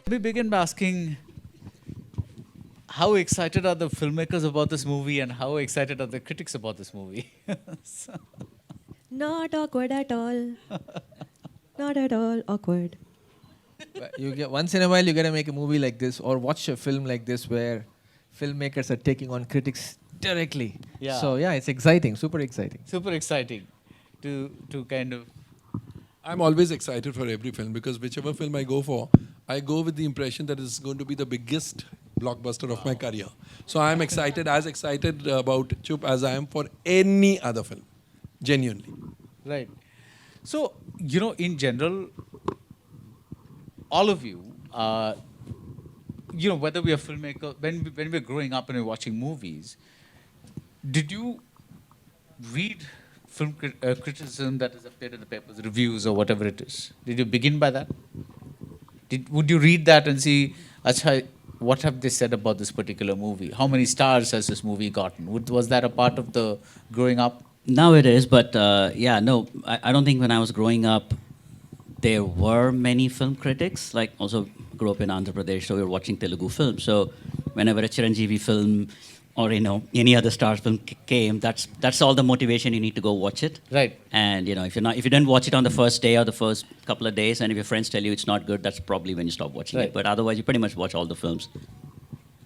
We begin by asking, how excited are the filmmakers about this movie and how excited are the critics about this movie? So- Not awkward at all. Not at all awkward. You get once in a while you gotta make a movie like this or watch a film like this where filmmakers are taking on critics directly. Yeah. So yeah, it's exciting, super exciting. Super exciting to kind of. I'm always excited for every film because whichever film I go for, I go with the impression that it's going to be the biggest blockbuster of my career. So I'm excited, as excited about CHUP as I am for any other film, genuinely. Right. So, in general, all of you, whether we are filmmakers, when we're growing up and we're watching movies, did you read film criticism that is appeared in the papers, reviews or whatever it is? Did you begin by that? Would you read that and see, Achha, what have they said about this particular movie? How many stars has this movie gotten? Was that a part of the growing up? Now it is, but I don't think when I was growing up, there were many film critics. Like, also grew up in Andhra Pradesh, so we were watching Telugu films. So whenever a Chiranjeevi film or any other star film came, that's all the motivation. You need to go watch it. Right. And if you didn't watch it on the first day or the first couple of days, and if your friends tell you it's not good, that's probably when you stop watching Right. it. But otherwise, you pretty much watch all the films.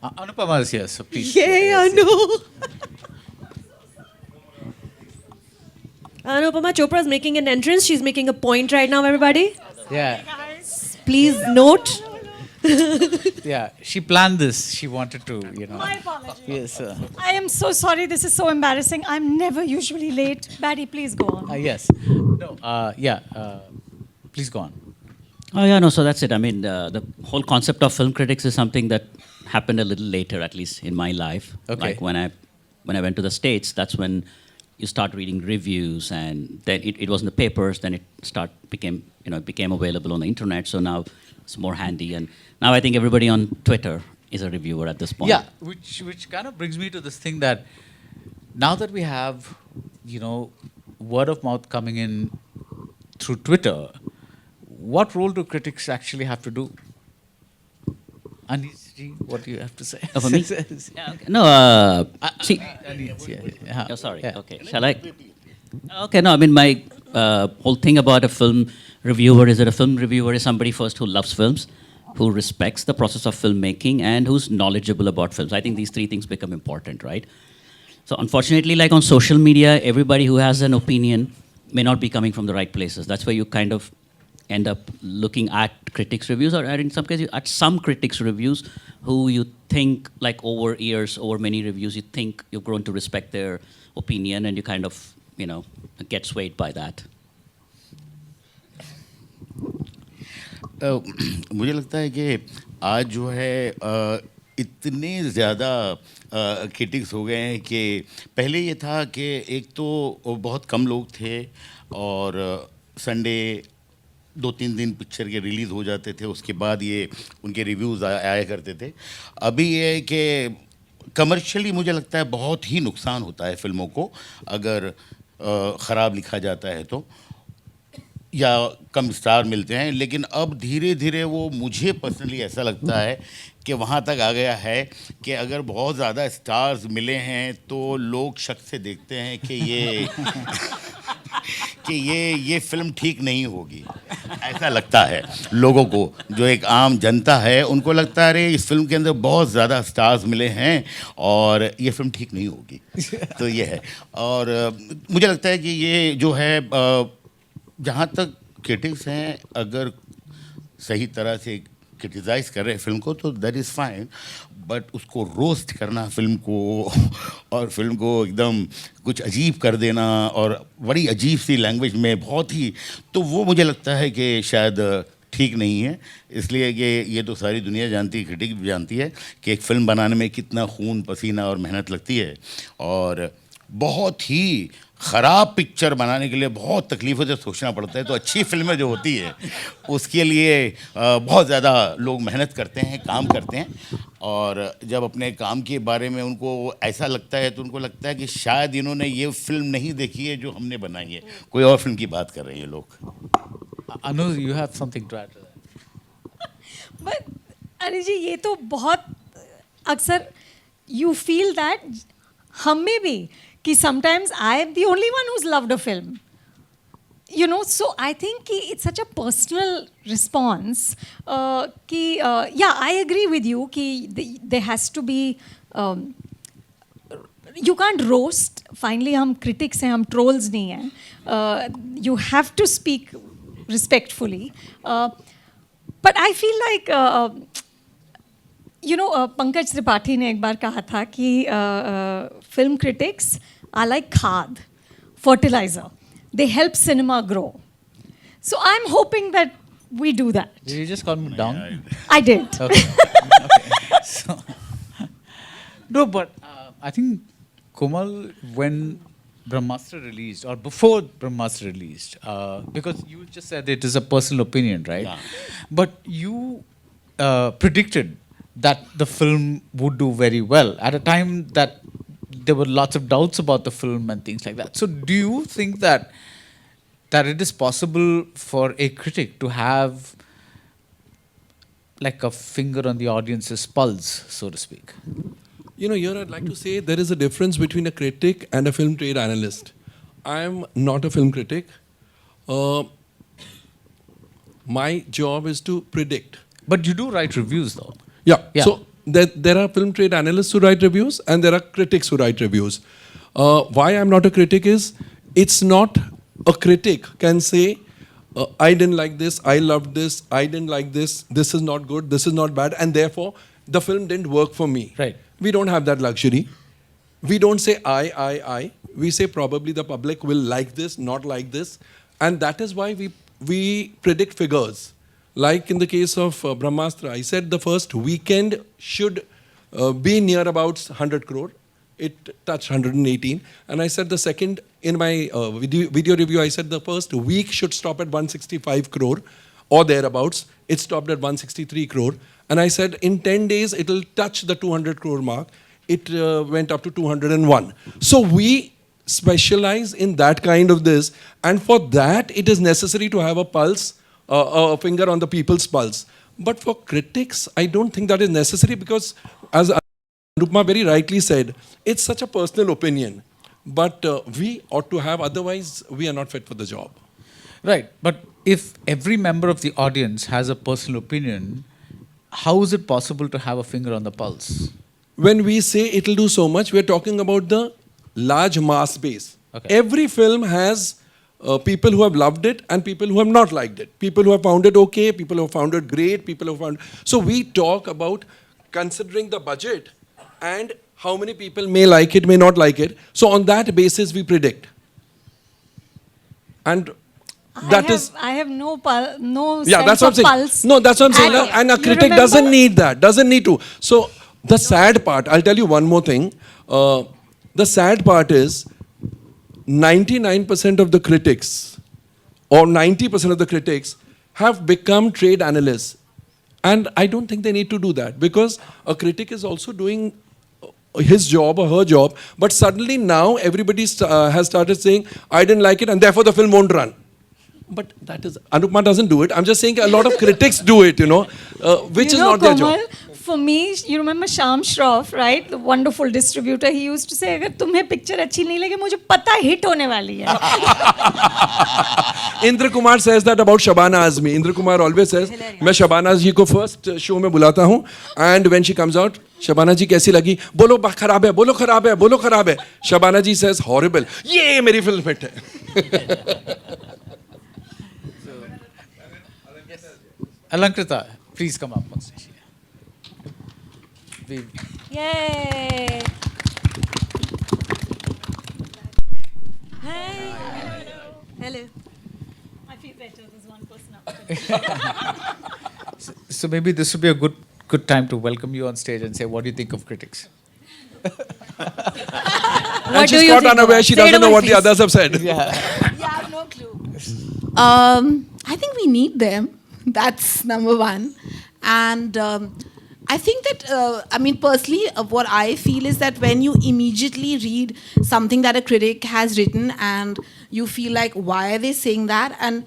Anupama is here, so please. Yay, Anu! Anupama Chopra is making an entrance. She's making a point right now, everybody. Yeah, Please note. yeah. She planned this. She wanted to, My apologies. Yes. I am so sorry. This is so embarrassing. I'm never usually late. Batty, please go on. Yes. No. Yeah. Please go on. Oh yeah, no. So that's it. I mean, the whole concept of film critics is something that happened a little later, at least in my life. Okay. Like when I went to the States, that's when you start reading reviews, and then it was in the papers. Then it became available on the internet. So now it's more handy, and now I think everybody on Twitter is a reviewer at this point. Yeah. Which kind of brings me to this thing that now that we have, word of mouth coming in through Twitter, what role do critics actually have to do? Anis ji, what do you have to say? Oh, for me? Yeah, okay. No, see. Anis, yeah. Oh, sorry. Yeah. Okay. Shall I? Okay. No, I mean, my whole thing about a film reviewer is that a film reviewer is somebody first who loves films, who respects the process of filmmaking, and who's knowledgeable about films. I think these three things become important, right? So unfortunately, like on social media, everybody who has an opinion may not be coming from the right places. That's where you kind of end up looking at critics' reviews, or in some cases, at some critics' reviews who you think, like over years, over many reviews, you think you've grown to respect their opinion, and you kind of, get swayed by that. मुझे लगता है कि आज जो है इतने ज़्यादा critics हो गए हैं कि पहले ये था कि एक तो बहुत कम लोग थे और संडे 2-3 दिन पिक्चर के रिलीज़ हो जाते थे, उसके बाद ये उनके रिव्यूज़ आया करते थे. अभी ये है कि कमर्शियली मुझे लगता है बहुत ही नुकसान होता है फिल्मों को अगर ख़राब लिखा जाता है तो, या कम स्टार मिलते हैं. लेकिन अब धीरे धीरे वो, मुझे पर्सनली ऐसा लगता है कि वहाँ तक आ गया है कि अगर बहुत ज़्यादा स्टार्स मिले हैं तो लोग शक से देखते हैं कि ये फिल्म ठीक नहीं होगी. ऐसा लगता है लोगों को, जो एक आम जनता है उनको लगता है अरे इस फिल्म के अंदर बहुत ज़्यादा स्टार्स मिले हैं और ये फिल्म ठीक नहीं होगी. तो ये है. और मुझे लगता है कि ये जो है, जहाँ तक क्रिटिक्स हैं, अगर सही तरह से क्रिटिसाइज़ कर रहे हैं फिल्म को तो दैट इज़ फाइन, बट उसको रोस्ट करना फिल्म को और फिल्म को एकदम कुछ अजीब कर देना और बड़ी अजीब सी लैंग्वेज में बहुत ही, तो वो मुझे लगता है कि शायद ठीक नहीं है. इसलिए कि ये तो सारी दुनिया जानती है, क्रिटिक भी जानती है कि एक फ़िल्म बनाने में कितना खून पसीना और मेहनत लगती है, और बहुत ही ख़राब पिक्चर बनाने के लिए बहुत तकलीफ़ों से सोचना पड़ता है. तो अच्छी फिल्में जो होती है उसके लिए बहुत ज़्यादा लोग मेहनत करते हैं, काम करते हैं, और जब अपने काम के बारे में उनको ऐसा लगता है तो उनको लगता है कि शायद इन्होंने ये फिल्म नहीं देखी है जो हमने बनाई है, कोई और फिल्म की बात कर रहे हैं ये लोग. Anu, you have something to add to that. But अरे जी ये तो बहुत अक्सर you feel that हम में भी कि sometimes I am the only one who's loved a film. You know, so I think it's such a personal response. Yeah, I agree with you. There has to be. You can't roast. Finally, हम critics हैं, हम trolls नहीं हैं. You have to speak respectfully. But I feel like. You know, Pankaj Tripathi ने एक बार कहा था कि film critics are like खाद, fertilizer. They help cinema grow. So I'm hoping that we do that. Did you just calm down? I did. Okay. Okay. So, no, but I think Komal, when Brahmastra released, or before Brahmastra released, because you just said it is a personal opinion, right? Yeah. But you predicted that the film would do very well at a time that there were lots of doubts about the film and things like that. So do you think that it is possible for a critic to have like a finger on the audience's pulse, so to speak? You know, here I'd like to say there is a difference between a critic and a film trade analyst. I am not a film critic. My job is to predict. But you do write reviews though. Yeah. Yeah. So there are film trade analysts who write reviews and there are critics who write reviews. Why I'm not a critic is, it's not a critic can say, I didn't like this, I loved this, I didn't like this, this is not good, this is not bad, and therefore the film didn't work for me. Right. We don't have that luxury. We don't say I. We say probably the public will like this, not like this. And that is why we predict figures. Like in the case of Brahmastra, I said the first weekend should be near about 100 crore. It touched 118. And I said the second, in my video review, I said the first week should stop at 165 crore or thereabouts. It stopped at 163 crore. And I said in 10 days, it will touch the 200 crore mark. It went up to 201. So we specialize in that kind of this. And for that, it is necessary to have a pulse, a finger on the people's pulse. But for critics, I don't think that is necessary because, as Anupma very rightly said, it's such a personal opinion. But we ought to have, otherwise we are not fit for the job. Right. But if every member of the audience has a personal opinion, how is it possible to have a finger on the pulse? When we say it will do so much, we are talking about the large mass base. Okay. Every film has people who have loved it and people who have not liked it. People who have found it okay, people who have found it great, people who have found... So we talk about considering the budget and how many people may like it, may not like it. So on that basis, we predict. And that is... I have no Yeah, that's sense what I'm of saying. pulse. No, that's what I'm saying. And, And a you critic remember- doesn't need that, doesn't need to. So the sad part, I'll tell you one more thing. The sad part is 99% of the critics or 90% of the critics have become trade analysts. And I don't think they need to do that because a critic is also doing his job or her job. But suddenly now everybody has started saying, I didn't like it and therefore the film won't run. But that is, Anupma doesn't do it. I'm just saying a lot of critics do it, you know, which is not their job. For me, you remember Sham Shroff, right? The wonderful distributor. He used to say, अगर तुम्हें picture अच्छी नहीं लगे, मुझे पता है hit होने वाली है. Indra Kumar says that about Shabana Azmi. Indra Kumar always says, मैं Shabana जी को first show में बुलाता हूँ, and when she comes out, Shabana जी कैसी लगी? बोलो खराब है, बोलो खराब है, बोलो खराब है. Shabana जी says horrible. ये मेरी film hit है. Alankrita, please come up on stage. Yay! Hi. Hello. I feel better. There's one person up. So maybe this would be a good time to welcome you on stage and say, what do you think of critics? And she's caught unaware. She doesn't know what the others have said. Yeah, I have no clue. I think we need them. That's number one. And I think that, I mean, personally, what I feel is that when you immediately read something that a critic has written and you feel like, why are they saying that? And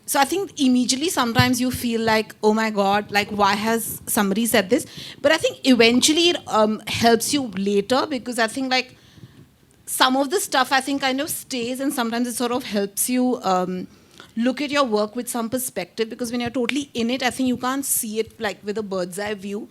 so I think immediately sometimes you feel like, oh my God, like why has somebody said this? But I think eventually it helps you later, because I think like some of the stuff I think kind of stays, and sometimes it sort of helps you look at your work with some perspective, because when you're totally in it, I think you can't see it like with a bird's eye view.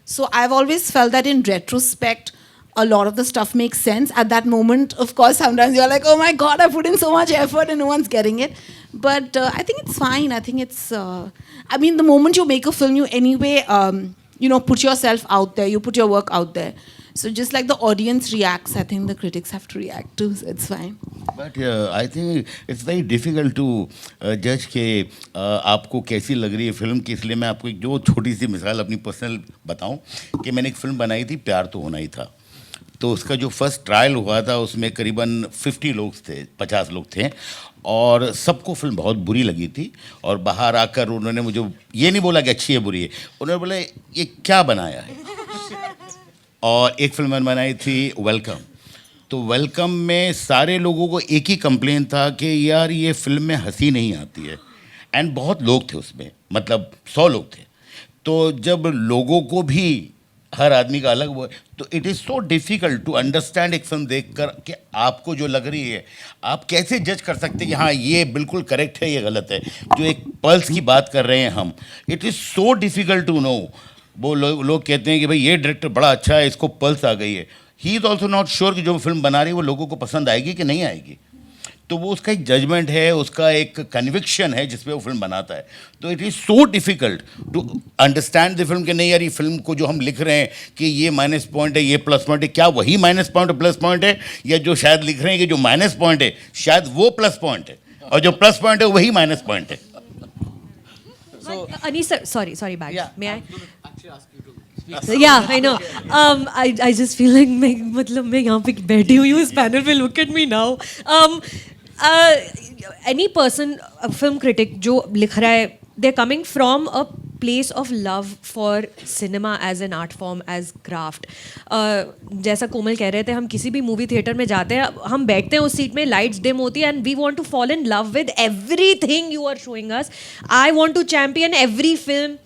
So I've always felt that in retrospect, a lot of the stuff makes sense. At that moment, of course, sometimes you're like, oh my God, I put in so much effort and no one's getting it. But I think it's fine. I think it's, I mean, the moment you make a film, you anyway, you know, put yourself out there, you put your work out there. So just like the audience reacts, I think the critics have to react too, so it's fine. But I think it's very difficult to judge कि आपको कैसी लग रही है film की. इसलिए मैं आपको एक जो छोटी सी मिसाल अपनी पर्सनल बताऊं कि मैंने एक फिल्म बनाई थी, प्यार तो होना ही था. तो उसका जो फर्स्ट ट्रायल हुआ था उसमें करीबन 50 लोग थे, 50 लोग थे, और सबको फिल्म बहुत बुरी लगी थी. और बाहर आकर उन्होंने मुझे ये नहीं बोला कि अच्छी है बुरी है, उन्होंने बोला ये क्या बनाया है. और एक फिल्म मैंने बनाई थी वेलकम. तो वेलकम में सारे लोगों को एक ही कंप्लेन था कि यार ये फिल्म में हंसी नहीं आती है. एंड बहुत लोग थे उसमें, मतलब 100 लोग थे. तो जब लोगों को भी हर आदमी का अलग वो, तो it is so difficult to understand एक फिल्म देखकर कि आपको जो लग रही है आप कैसे जज कर सकते हैं कि हाँ ये बिल्कुल करेक्ट है, ये गलत है. जो एक पल्स की बात कर रहे हैं हम, it is so difficult to know. वो लोग कहते हैं कि भाई ये डायरेक्टर बड़ा अच्छा है, इसको पल्स आ गई है. He is also not sure कि जो फिल्म बना रही है वो लोगों को पसंद आएगी कि नहीं आएगी. तो वो उसका एक जजमेंट है, उसका एक कन्विक्शन है जिसपे वो फिल्म बनाता है. तो it is so difficult to understand the film कि नहीं यार ये फिल्म को जो हम लिख रहे हैं कि ये माइनस पॉइंट है, ये प्लस पॉइंट है, क्या वही माइनस पॉइंट और प्लस पॉइंट है, या जो शायद लिख रहे हैं कि जो माइनस पॉइंट है शायद वो प्लस पॉइंट है, और जो प्लस पॉइंट है वही माइनस पॉइंट है. So, Anisa, sorry, Bag. Yeah, may I? Yeah, I know. I just feel like मैं यहाँ पे बैठी हुई हूँ इस panel पे. Look at me now. Any person, a film critic जो लिख रहा है, they're coming from a place of love for cinema as an art form, as craft. जैसा कोमल कह रहे थे, हम किसी भी मूवी थिएटर में जाते हैं, हम बैठते हैं उस सीट में, लाइट्स डिम होती है, and we want to fall in love with everything you are showing us. I want to champion every film.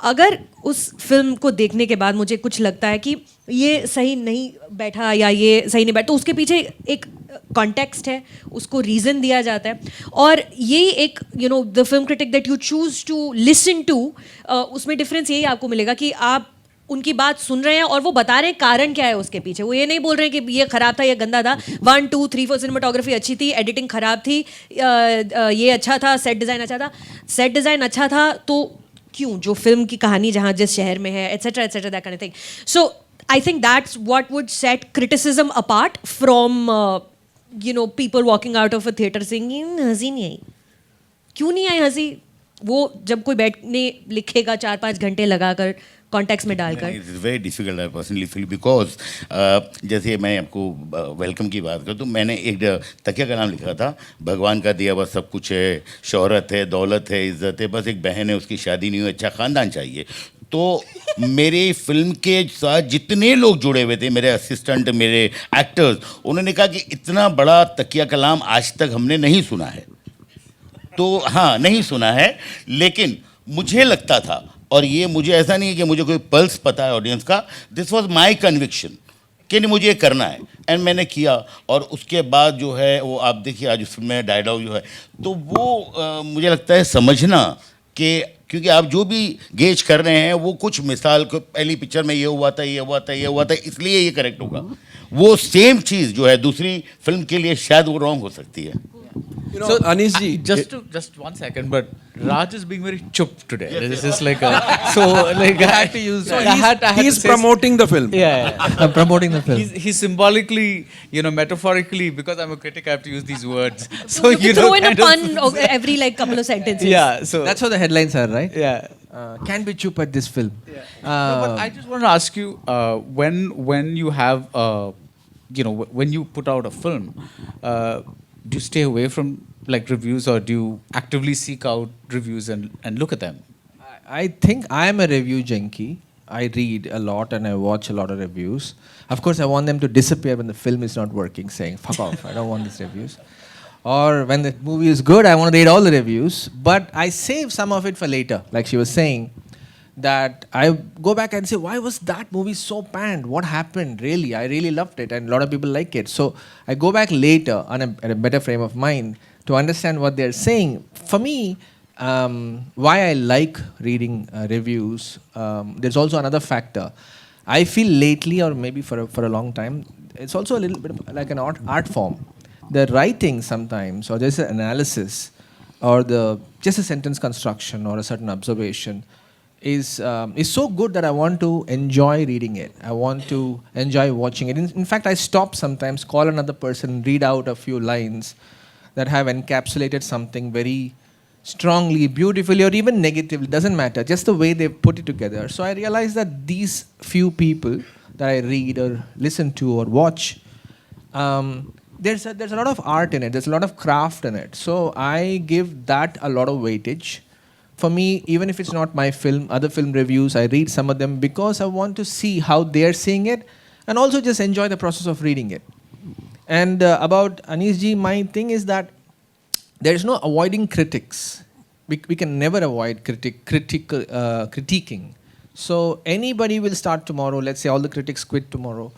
अगर उस फिल्म को देखने के बाद मुझे कुछ लगता है कि ये सही नहीं बैठा या ये सही नहीं बैठा, तो उसके पीछे एक कॉन्टेक्स्ट है, उसको रीज़न दिया जाता है. और यही एक the film critic that you choose to listen to, उसमें डिफरेंस यही आपको मिलेगा कि आप उनकी बात सुन रहे हैं और वो बता रहे हैं कारण क्या है उसके पीछे. वो ये नहीं बोल रहे हैं कि ये ख़राब था, ये गंदा था. 1, 2, 3, 4 सिनेमाटोग्राफी अच्छी थी, एडिटिंग ख़राब थी, ये अच्छा था, सेट डिज़ाइन अच्छा था. सेट डिज़ाइन अच्छा था तो क्यों, जो फिल्म की कहानी जहाँ जिस शहर में है, etcetera etcetera, that kind of thing. So I think that's what would set criticism apart from people walking out of a theater saying हंसी नहीं आई. क्यों नहीं आई हंसी? वो जब कोई बैठने लिखेगा 4-5 घंटे लगाकर कॉन्टेक्स्ट में डालकर. It's very difficult I personally feel, because जैसे मैं आपको वेलकम की बात करूँ तो मैंने एक तकिया का नाम लिखा था, भगवान का दिया बस सब कुछ है, शोहरत है, दौलत है, इज्जत है, बस एक बहन है, उसकी शादी नहीं हुई, अच्छा ख़ानदान चाहिए. तो मेरे फिल्म के साथ जितने लोग जुड़े हुए थे, मेरे असिस्टेंट, मेरे एक्टर्स, उन्होंने कहा कि इतना बड़ा तकिया कलाम आज तक हमने नहीं सुना है. तो हाँ, नहीं सुना है, लेकिन मुझे लगता था, और ये मुझे ऐसा नहीं है कि मुझे कोई पल्स पता है ऑडियंस का, दिस वॉज माई कन्विक्शन कि नहीं मुझे ये करना है, एंड मैंने किया. और उसके बाद जो है वो आप देखिए आज उस फिल्म में डायलॉग जो है, तो वो मुझे लगता है समझना कि क्योंकि आप जो भी गेज कर रहे हैं वो कुछ मिसाल को, पहली पिक्चर में ये हुआ था, ये हुआ था, ये हुआ था, इसलिए ये करेक्ट होगा. वो सेम चीज़ जो है दूसरी फिल्म के लिए शायद वो रॉन्ग हो सकती है. So, Anish ji, just 1 second, but Raj is being very chup today. This is like so like I had to use. so I had he's to say promoting the film. Yeah. I'm promoting the film. He's symbolically, metaphorically, because I'm a critic, I have to use these words. So you throw in a pun every like couple of sentences. Yeah. So That's how the headlines are, right? Yeah. Can be chup at this film. Yeah. No, but I just want to ask you, when you have, when you put out a film, do you stay away from like reviews, or do you actively seek out reviews and look at them? I think I'm a review junkie. I read a lot and I watch a lot of reviews. Of course, I want them to disappear when the film is not working, saying, fuck off, I don't want these reviews. Or when the movie is good, I want to read all the reviews. But I save some of it for later, like she was saying. That I go back and say, why was that movie so panned? What happened? Really, I really loved it, and a lot of people like it. So I go back later on at a better frame of mind to understand what they're saying. For me, why I like reading reviews, there's also another factor. I feel lately, or maybe for a long time, it's also a little bit like an art form. The writing sometimes, or there's an analysis, or just a sentence construction or a certain observation is so good that I want to enjoy reading it. I want to enjoy watching it. In fact, I stop sometimes, call another person, read out a few lines that have encapsulated something very strongly, beautifully, or even negatively. Doesn't matter. Just the way they put it together. So I realize that these few people that I read or listen to or watch, there's a lot of art in it. There's a lot of craft in it. So I give that a lot of weightage. For me, even if it's not my film, other film reviews, I read some of them because I want to see how they're seeing it and also just enjoy the process of reading it. And about Anisji, my thing is that there's no avoiding critics. We can never avoid critiquing. So anybody will start tomorrow. Let's say all the critics quit tomorrow.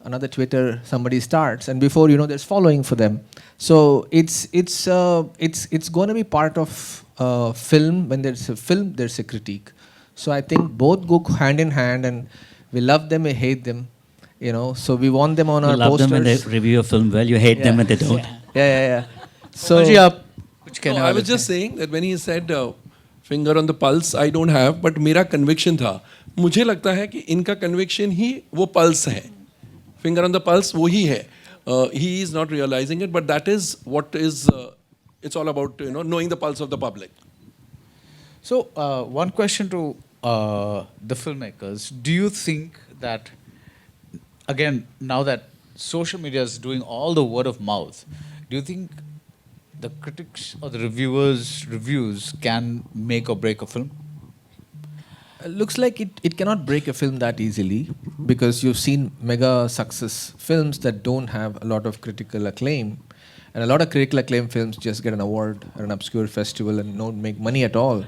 Another Twitter, somebody starts, and before you know, there's following for them. So it's going to be part of film. When there's a film, there's a critique. So I think both go hand in hand, and we love them, we hate them. You know, so we want them on our posters. You love them when they review a film well. You hate them when they don't. Yeah. So I was just saying that when he said finger on the pulse, I don't have, but मेरा conviction था. मुझे लगता है कि इनका conviction ही वो pulse है. Finger on the pulse, वो ही है. He is not realizing it, but that is what is. It's all about knowing the pulse of the public. So one question to the filmmakers: do you think that, again, now that social media is doing all the word of mouth, do you think the critics or the reviews can make or break a film? Looks like it cannot break a film that easily, because you've seen mega success films that don't have a lot of critical acclaim, and a lot of critical acclaim films just get an award at an obscure festival and don't make money at all.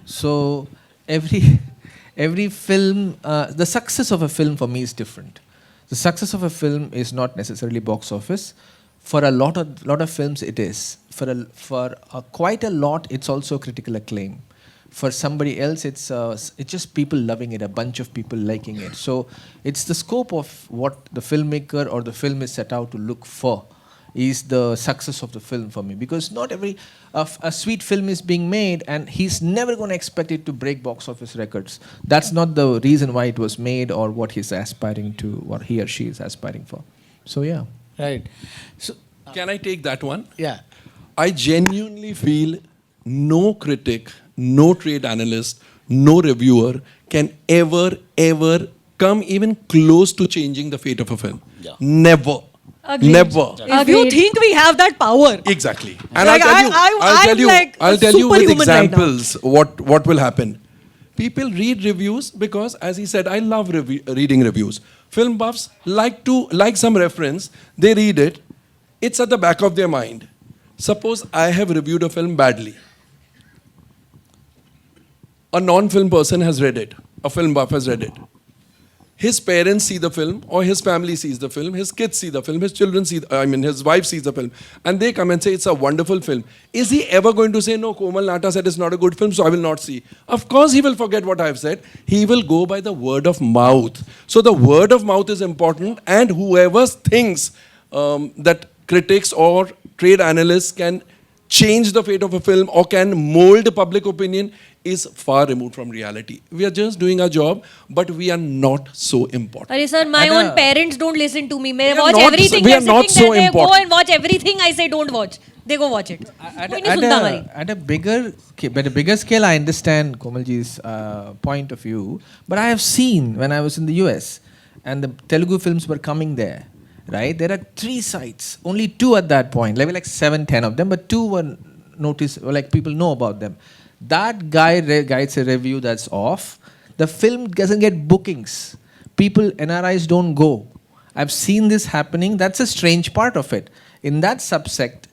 So every film, the success of a film for me is different. The success of a film is not necessarily box office. For a lot of films, it is. For quite a lot, it's also critical acclaim. For somebody else, it's just people loving it, a bunch of people liking it. So it's the scope of what the filmmaker or the film is set out to look for is the success of the film for me. Because not every a sweet film is being made, and he's never going to expect it to break box office records. That's not the reason why it was made or what he's aspiring to, what he or she is aspiring for. So yeah. Right. So Can I take that one? yeah. I genuinely feel no critic, no trade analyst, no reviewer can ever come even close to changing the fate of a film. Yeah. Never. Agreed. Never. If you think we have that power, Exactly. And Like, I'll tell you with superhuman right now. examples what will happen. People read reviews because, as he said, I love reading reviews. Film buffs like some reference, they read it. It's at the back of their mind. Suppose I have reviewed a film badly. A non-film person has read it. A film buff has read it. His parents see the film, or his family sees the film, his kids see the film, his children his wife sees the film, and they come and say it's a wonderful film. Is he ever going to say, no, Komal Nata said it's not a good film, so I will not see? Of course he will forget what I have said. He will go by the word of mouth. So the word of mouth is important, and whoever thinks that critics or trade analysts can change the fate of a film or can mold public opinion is far removed from reality. We are just doing our job, but we are not so important. Arey sir, my own parents don't listen to me. They We are watch not- everything. we are They're not sitting so there, they go important. and watch everything I say don't watch. They go watch it. कोई नहीं सुनता हमारी. At a bigger scale, I understand Komalji's point of view, but I have seen when I was in the US and the Telugu films were coming there, right? There are 3 sites, only 2 at that point, like 7, 10 of them, but 2 were noticed, like people know about them. That guy writes a review that's off. The film doesn't get bookings. People, NRIs don't go. I've seen this happening. That's a strange part of it. In that subsect,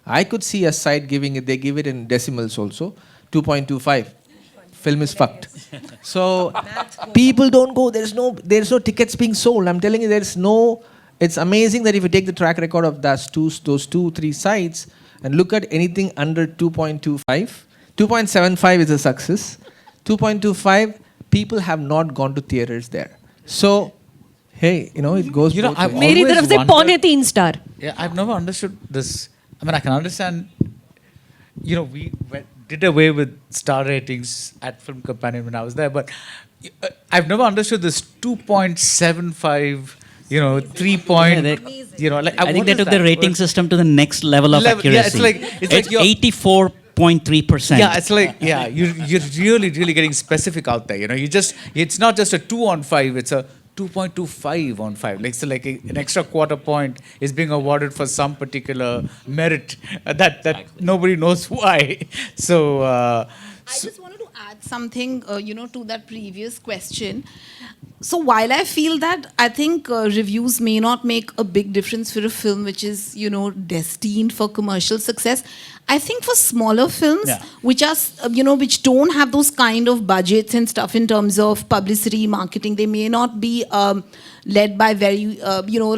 I could see a site giving it, they give it in decimals also, 2.25. Film is fucked. So people don't go. There's no tickets being sold. I'm telling you, there's no. It's amazing that if you take the track record of those 2-3 sites and look at anything under 2.25, 2.75 is a success. 2.25, people have not gone to theaters there. So, hey, it goes. You know, both I've ways. मेरी always तरफ से wondered- पौने 3 star. Yeah, I've never understood this. I mean, I can understand, we did away with star ratings at Film Companion when I was there, but I've never understood this 2.75, 3 point, like, I think they what is took the that? rating system to the next level of accuracy. Yeah, it's like you're- 84.3%. Yeah, it's like, you're really, really getting specific out there. It's not just a 2 on 5, it's a 2.25 on 5. Like, so like an extra quarter point is being awarded for some particular merit that nobody knows why. So, I just wanted to add something, to that previous question. So while I feel that I think reviews may not make a big difference for a film which is, destined for commercial success, I think for smaller films, Yeah. which are, which don't have those kind of budgets and stuff in terms of publicity, marketing, they may not be led by very,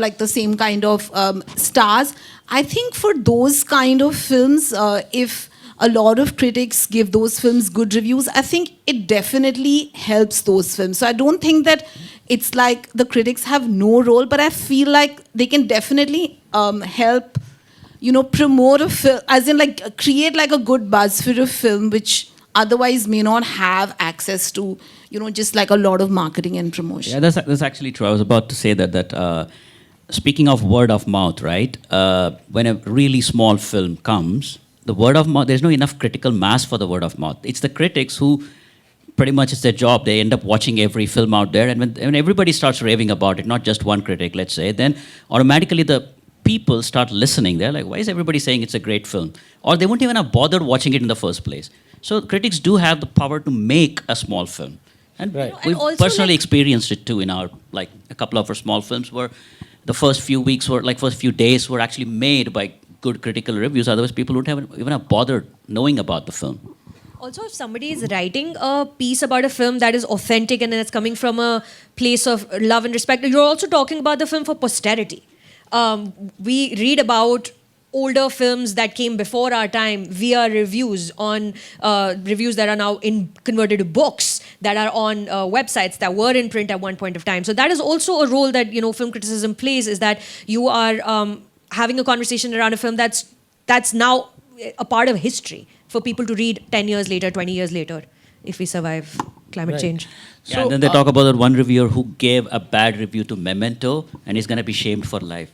like the same kind of stars. I think for those kind of films, if a lot of critics give those films good reviews, I think it definitely helps those films. So I don't think that it's like the critics have no role, but I feel like they can definitely help, promote a film, as in like create like a good buzz for a film which otherwise may not have access to, just like a lot of marketing and promotion. Yeah, that's actually true. I was about to say that speaking of word of mouth, right? When a really small film comes, the word of mouth, there's no enough critical mass for the word of mouth. It's the critics who pretty much it's their job. They end up watching every film out there. And when everybody starts raving about it, not just one critic, let's say, then automatically the people start listening. They're like, why is everybody saying it's a great film? Or they wouldn't even have bothered watching it in the first place. So critics do have the power to make a small film. And Right. we've And also, personally like- experienced it too in our, like a couple of our small films where the first few weeks were, like first few days were actually made by good critical reviews. Otherwise people wouldn't have even have bothered knowing about the film. Also, if somebody is writing a piece about a film that is authentic and it's coming from a place of love and respect, you're also talking about the film for posterity. We read about older films that came before our time via reviews on reviews that are now converted to books that are on websites that were in print at one point of time. So that is also a role that film criticism plays, is that you are having a conversation around a film that's now a part of history for people to read 10 years later, 20 years later, if we survive climate Right. change. Yeah, and then they talk about that one reviewer who gave a bad review to Memento and he's going to be shamed for life,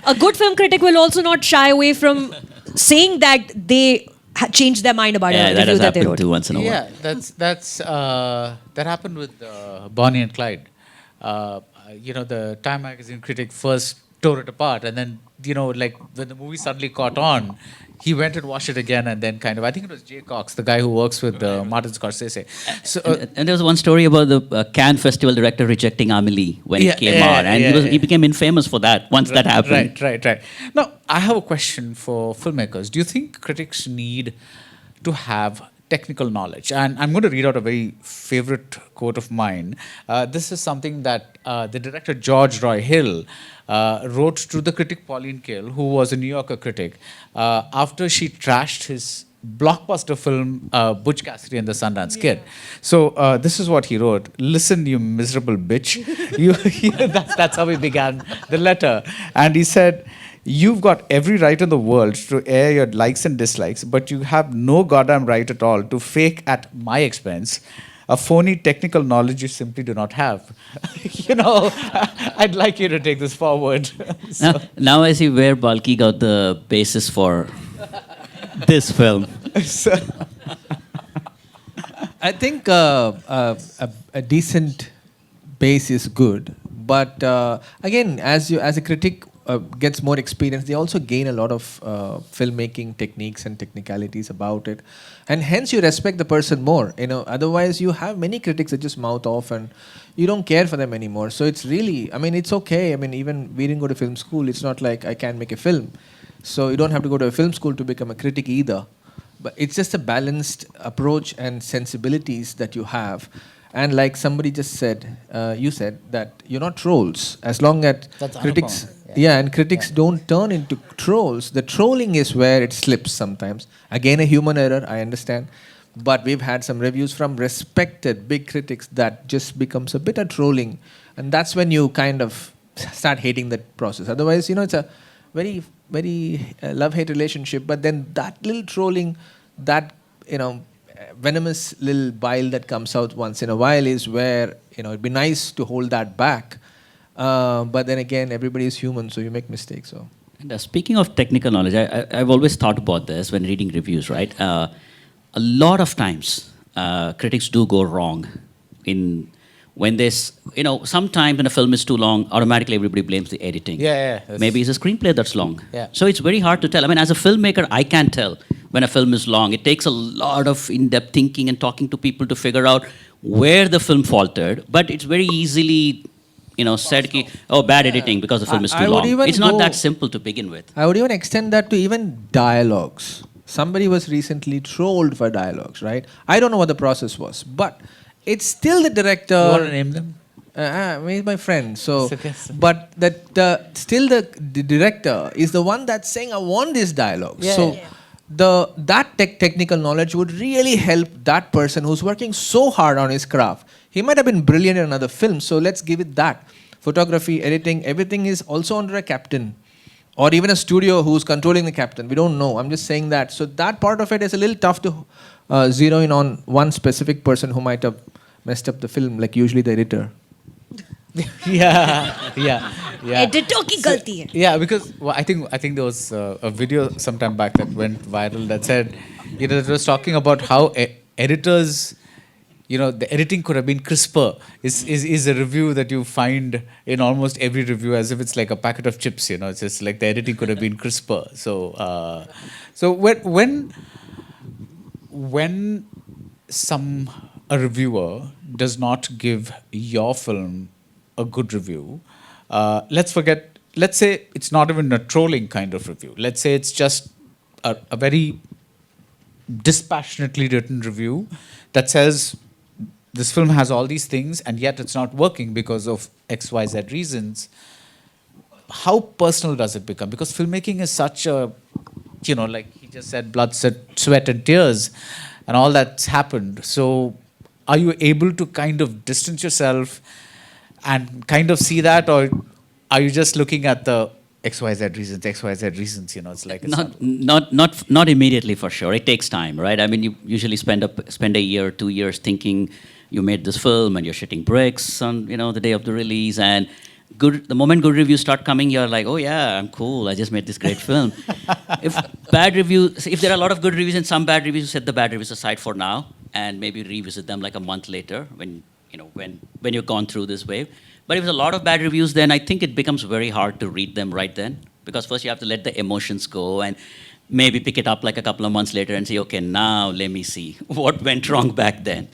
A good film critic will also not shy away from saying that they changed their mind about Yeah, a that review has that they happened wrote. too once in a while. Yeah, that happened with Bonnie and Clyde. The Time magazine critic first tore it apart, and then like when the movie suddenly caught on, he went and watched it again, and then I think it was Jay Cox, the guy who works with Martin Scorsese. So And there was one story about the Cannes Festival director rejecting Amelie when it came out, and he became infamous for that once that happened. Right. Now, I have a question for filmmakers. Do you think critics need to have technical knowledge? And I'm going to read out a very favorite quote of mine. This is something that the director George Roy Hill wrote to the critic Pauline Kael, who was a New Yorker critic, after she trashed his blockbuster film Butch Cassidy and the Sundance Kid. So this is what he wrote: "Listen, you miserable bitch." That's how he began the letter, and he said, "You've got every right in the world to air your likes and dislikes, but you have no goddamn right at all to fake at my expense a phony technical knowledge you simply do not have." I'd like you to take this forward. Now I see where Balki got the basis for this film. I think a decent base is good, but again, as a critic gets more experience, they also gain a lot of filmmaking techniques and technicalities about it, and hence you respect the person more. Otherwise you have many critics that just mouth off and you don't care for them anymore. So it's really, it's okay. Even we didn't go to film school. It's not like I can't make a film. So you don't have to go to a film school to become a critic either. But it's just a balanced approach and sensibilities that you have. And like somebody just said, you said that you're not trolls. As long as That's critics, Anupam. yeah, and critics don't turn into trolls. The trolling is where it slips sometimes. Again, a human error, I understand. But we've had some reviews from respected big critics that just becomes a bit of trolling. And that's when you kind of start hating that process. Otherwise, it's a very, very love-hate relationship. But then that little trolling, that, venomous little bile that comes out once in a while is where, it'd be nice to hold that back. But then again, everybody is human, so you make mistakes. So. And speaking of technical knowledge, I've always thought about this when reading reviews, right? A lot of times, critics do go wrong when there's, sometimes when a film is too long, automatically everybody blames the editing. Yeah. Maybe it's a screenplay that's long. Yeah. So it's very hard to tell. I mean, as a filmmaker, I can't tell when a film is long. It takes a lot of in-depth thinking and talking to people to figure out where the film faltered. But it's very easily, said, bad editing because the film is too long. It's not that simple to begin with. I would even extend that to even dialogues. Somebody was recently trolled for dialogues, right? I don't know what the process was, but it's still the director. You want to name them? He's my friend. So, It's okay. but still the director is the one that's saying, "I want this dialogue." Yeah, so, yeah. that technical knowledge would really help that person who's working so hard on his craft. He might have been brilliant in another film, so let's give it that. Photography, editing, everything is also under a captain. Or even a studio who's controlling the captain. We don't know. I'm just saying that. So that part of it is a little tough to zero in on one specific person who might have messed up the film, like usually the editor. yeah. Editor ki galti hai. Yeah, because I think there was a video sometime back that went viral that said, it was talking about how editors, the editing could have been crisper. Is a review that you find in almost every review, as if it's like a packet of chips. It's just like the editing could have been crisper. So, when a reviewer does not give your film a good review, let's say it's not even a trolling kind of review. Let's say it's just a very dispassionately written review that says this film has all these things and yet it's not working because of XYZ reasons. How personal does it become? Because filmmaking is such a, like he just said, blood, sweat and tears and all that's happened. So are you able to kind of distance yourself and kind of see that, or are you just looking at the XYZ reasons, it's like it's not immediately for sure. It takes time, right? I mean, you usually spend a year, 2 years thinking you made this film and you're shitting bricks on the day of the release, and the moment good reviews start coming, you're like, oh yeah, I'm cool, I just made this great film. If there are a lot of good reviews and some bad reviews, set the bad reviews aside for now and maybe revisit them like a month later when you've gone through this wave. But if there's a lot of bad reviews, then I think it becomes very hard to read them right then, because first you have to let the emotions go and maybe pick it up like a couple of months later and say, okay, now let me see what went wrong back then.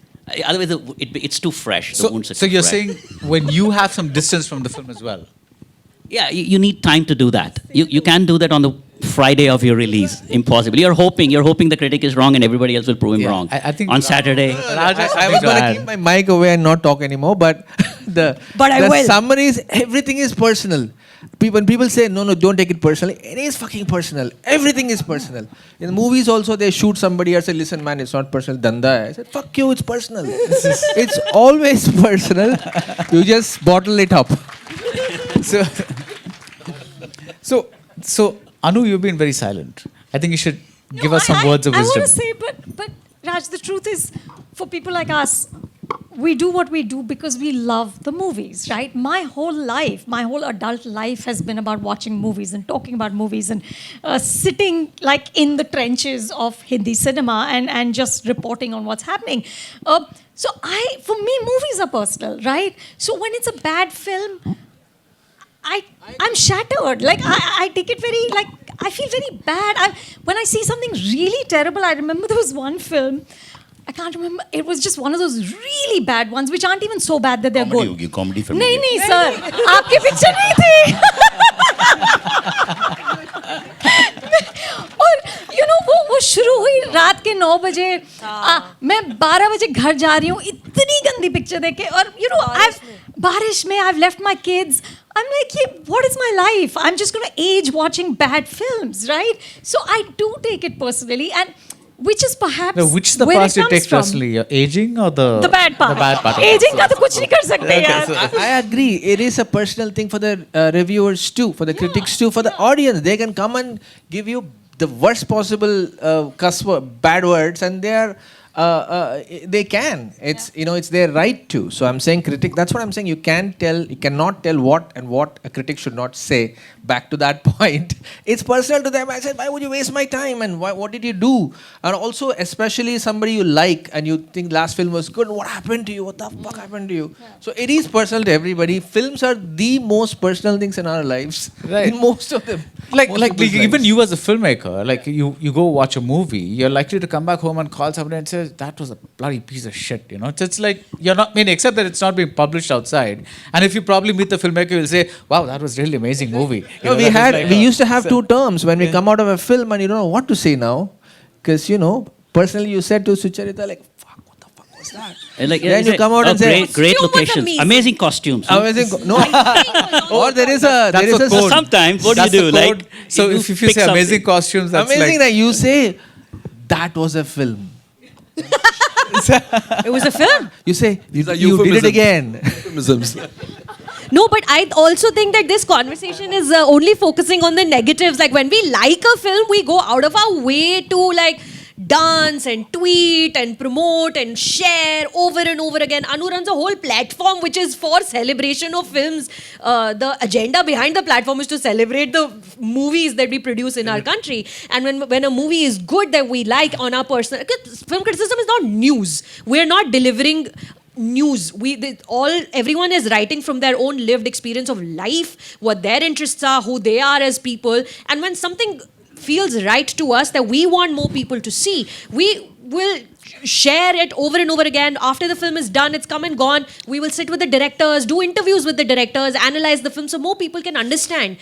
Otherwise, it's too fresh. The wounds are So too you're fresh. saying when you have some distance from the film as well? Yeah, you need time to do that. You can't do that on the Friday of your release. Impossible. You're hoping the critic is wrong and everybody else will prove him wrong. I think on Saturday. I was going to keep my mic away and not talk anymore, but the will. summary is everything is personal. When people say, no, don't take it personally, it is fucking personal. Everything is personal. In movies also, they shoot somebody and say, listen, man, it's not personal. Danda hai. I said, fuck you, it's personal. It's always personal. You just bottle it up. So Anu, you've been very silent. I think you should give us some words of wisdom. I want to say, but Raj, the truth is, for people like us, we do what we do because we love the movies, right? My whole life, my whole adult life has been about watching movies and talking about movies and sitting like in the trenches of Hindi cinema and just reporting on what's happening. For me, movies are personal, right? So when it's a bad film, I'm shattered. Like I take it very, like I feel very bad. When I see something really terrible, I remember there was one film, I can't remember, it was just one of those really bad ones which aren't even so bad that they're good. Comedy film नहीं sir, आपकी picture नहीं थी. वो शुरू हुई रात के 9 बजे, मैं 12 बजे घर जा रही हूँ इतनी गंदी पिक्चर देख के, और you know बारिश में I've left my kids. I'm like, what is my life? I'm just going to age watching bad films, right? So I do take it personally, and which is perhaps No, which is the where part it you comes take from. personally? Your aging or the bad part. The bad part. Aging का तो कुछ नहीं कर सकते यार. I agree. It is a personal thing for the reviewers too, for the critics too, for the audience. They can come and give you the worst possible bad words, and they can. It's it's their right to. So I'm saying critic. That's what I'm saying. You cannot tell what a critic should not say. Back to that point, it's personal to them. I said, why would you waste my time? And what did you do? And also, especially somebody you like and you think last film was good. What happened to you? What the fuck happened to you? So it is personal to everybody. Films are the most personal things in our lives. Right. In most of them. Like even you as a filmmaker, like you go watch a movie, you're likely to come back home and call somebody and say, that was a bloody piece of shit, It's like, you're not, except that it's not being published outside. And if you probably meet the filmmaker, you'll say, wow, that was really amazing movie. No, we used to have two terms when we come out of a film and you don't know what to say now. Because, personally you said to Sucharita, like, fuck, what the fuck was that? And like, Then you come out and say, great Costume was locations, amazing. amazing costumes. No. Or there is a code. Sometimes, what That's do you the do? code. Like, So if you pick say amazing something. costumes, that's amazing like... that you say, that was a film. It was a film. You say, you are did it euphemisms. again. Euphemisms. No, but I also think that this conversation is only focusing on the negatives. Like when we like a film, we go out of our way to like dance and tweet and promote and share over and over again. Anu runs a whole platform which is for celebration of films. The agenda behind the platform is to celebrate the movies that we produce in our country. And when a movie is good that we like on our personal... Film criticism is not news. We're not delivering news. Everyone is writing from their own lived experience of life, what their interests are, who they are as people. And when something feels right to us that we want more people to see, we will share it over and over again. After the film is done, it's come and gone, we will sit with the directors, do interviews with the directors, analyze the film so more people can understand